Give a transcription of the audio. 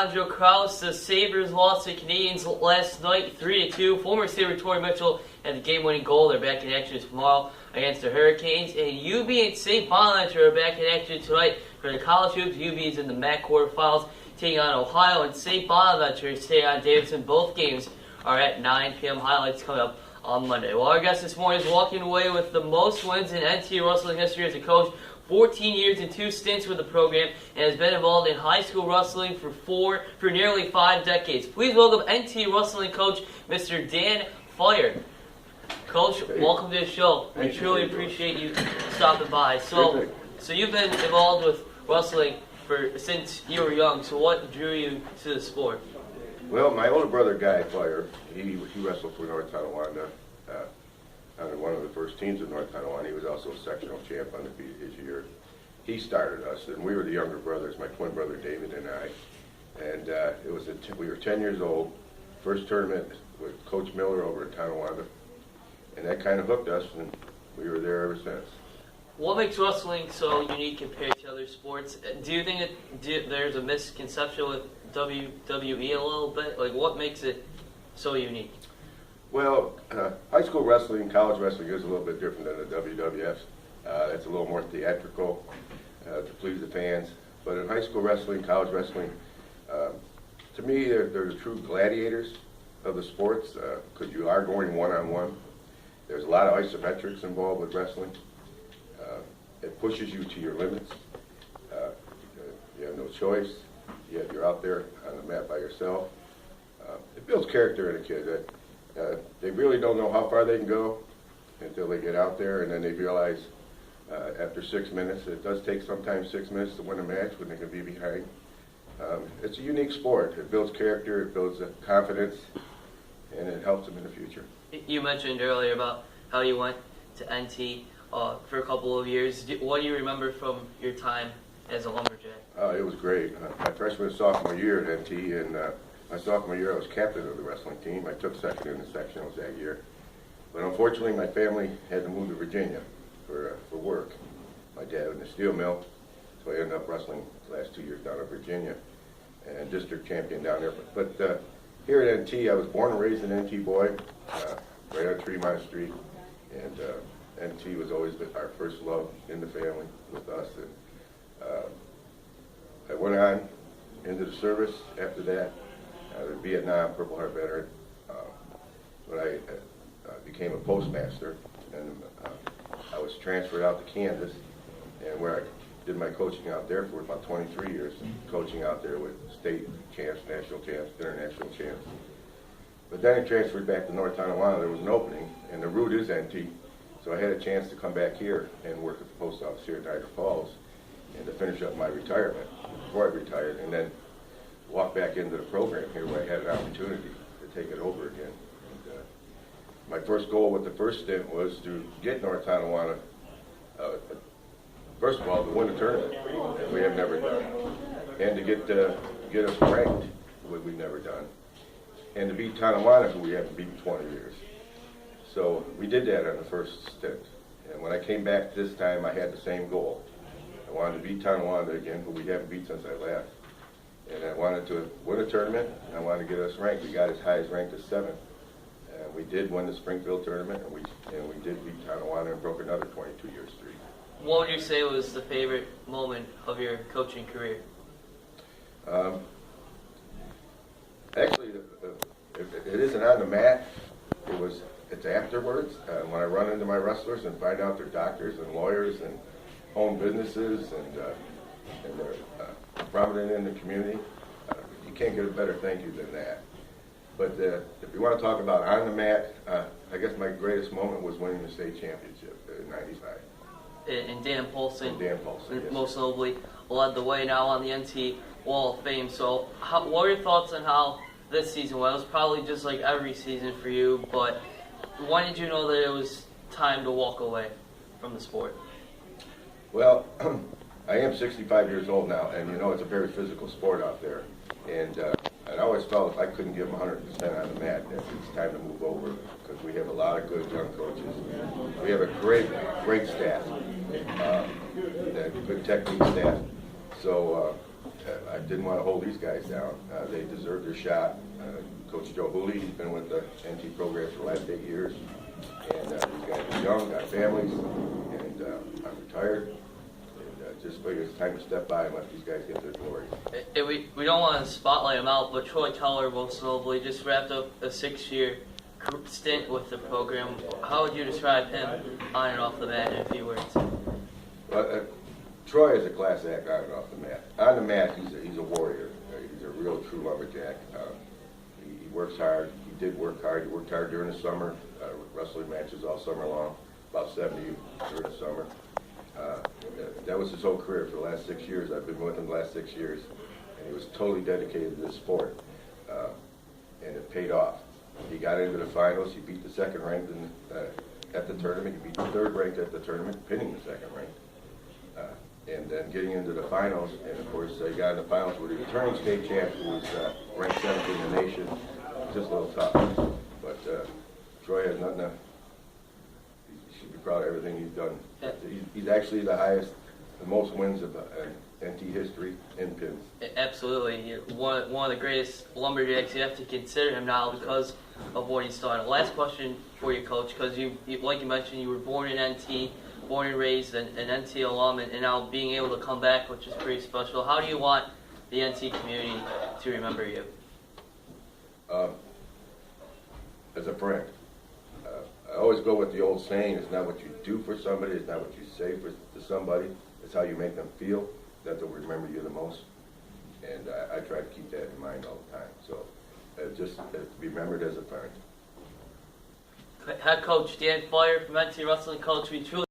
Kraus, the Sabres lost to Canadians last night 3-2. Former Sabre Torrey Mitchell had the game-winning goal. They're back in action tomorrow against the Hurricanes. And UB and St. Bonaventure are back in action tonight for the college hoops. UB is in the MAC quarterfinals, taking on Ohio, and St. Bonaventure is taking on Davidson. Both games are at 9 p.m. Highlights coming up on Monday. Well, our guest this morning is walking away with the most wins in NT wrestling history as a coach. 14 years and 2 stints with the program, and has been involved in high school wrestling for nearly 5 decades. Please welcome NT wrestling coach, Mr. Dan Fire. Coach, welcome to the show. We truly appreciate you stopping by. So you've been involved with wrestling since you were young. So what drew you to the sport? Well, my older brother, Guy Fire, he wrestled for North Tonawanda. On one of the first teams of North Tonawanda. He was also a sectional champ undefeated his year. He started us, and we were the younger brothers, my twin brother David and I. And we were 10 years old, first tournament with Coach Miller over in Tonawanda. And that kind of hooked us, and we were there ever since. What makes wrestling so unique compared to other sports? Do you think that there's a misconception with WWE a little bit? Like, what makes it so unique? Well, high school wrestling, college wrestling is a little bit different than the WWF. It's a little more theatrical to please the fans. But in high school wrestling, college wrestling, to me, they're the true gladiators of the sports because you are going one-on-one. There's a lot of isometrics involved with wrestling. It pushes you to your limits. You have no choice. Yet you're out there on the mat by yourself. It builds character in a kid. They really don't know how far they can go until they get out there, and then they realize after 6 minutes, it does take sometimes 6 minutes to win a match when they can be behind. It's a unique sport. It builds character, it builds confidence, and it helps them in the future. You mentioned earlier about how you went to NT for a couple of years. What do you remember from your time as a lumberjack? It was great. My freshman and sophomore year at NT, and my sophomore year, I was captain of the wrestling team. I took second in the sectionals that year. But unfortunately, my family had to move to Virginia for work. My dad was in a steel mill, so I ended up wrestling the last 2 years down in Virginia and district champion down there. But here at NT, I was born and raised an NT boy, right on Tremont Street. And NT was always our first love in the family with us. And I went on into the service after that. The Vietnam Purple Heart veteran. When I became a postmaster, and I was transferred out to Kansas, and where I did my coaching out there for about 23 years, coaching out there with state champs, national champs, international champs. But then I transferred back to North Tonawanda. There was an opening, and the route is NT, so I had a chance to come back here and work at the post office here in Niagara Falls, and to finish up my retirement before I retired, and then walk back into the program here where I had an opportunity to take it over again. And, my first goal with the first stint was to get North Tonawanda, first of all, to win a tournament, that we have never done, and to get us ranked, what we've never done, and to beat Tonawanda, who we haven't beaten 20 years. So we did that on the first stint. And when I came back this time, I had the same goal. I wanted to beat Tonawanda again, who we haven't beat since I left. And I wanted to win a tournament, and I wanted to get us ranked. We got as high as ranked as 7th. And we did win the Springfield tournament, and we did beat Tonawanda and broke another 22-year streak. What would you say was the favorite moment of your coaching career? Actually, it isn't on the mat. It's afterwards, when I run into my wrestlers and find out they're doctors and lawyers and own businesses and they're prominent in the community. You can't get a better thank you than that. But if you want to talk about on the mat, I guess my greatest moment was winning the state championship in '95. And Dan Paulson, yes. Most notably, led the way now on the NT Wall of Fame. So what are your thoughts on how this season went? It was probably just like every season for you, but when did you know that it was time to walk away from the sport? Well, I am 65 years old now, and you know it's a very physical sport out there. And I always felt if I couldn't give them 100% on the mat, that it's time to move over because we have a lot of good young coaches. We have a great staff, a good technique staff. So I didn't want to hold these guys down. They deserved their shot. Coach Joe Hooley, he's been with the NT program for the last 8 years. And these guys are young, got families, and I'm retired. And just figured it's time to step by and let these guys get their glory. We don't want to spotlight him out, but Troy Keller, most notably, just wrapped up a 6-year stint with the program. How would you describe him on and off the mat in a few words? Well, Troy is a class act on and off the mat. On the mat, he's a warrior. He's a real true lumberjack. He works hard. He did work hard. He worked hard during the summer, wrestling matches all summer long, about 70 during the summer. That was his whole career for the last 6 years. I've been with him the last 6 years, and he was totally dedicated to this sport, and it paid off. He got into the finals. He beat the second ranked at the tournament. He beat the third ranked at the tournament, pinning the second ranked. And then getting into the finals, and of course he got in the finals with a returning state champ who was ranked 7th in the nation. Just a little tough, but Troy has nothing to. He should be proud of everything he's done. He's actually the most wins of NT history in pins. Absolutely, one of the greatest lumberjacks. You have to consider him now because of what he's done. Last question for you, Coach, because you like you mentioned, you were born in NT. Born and raised an NT alum, and now being able to come back, which is pretty special. How do you want the NT community to remember you? As a friend. I always go with the old saying, it's not what you do for somebody, it's not what you say to somebody, it's how you make them feel that they'll remember you the most. And I try to keep that in mind all the time. So just to be remembered as a friend. Head coach Dan Fire from NT Wrestling Coach, we truly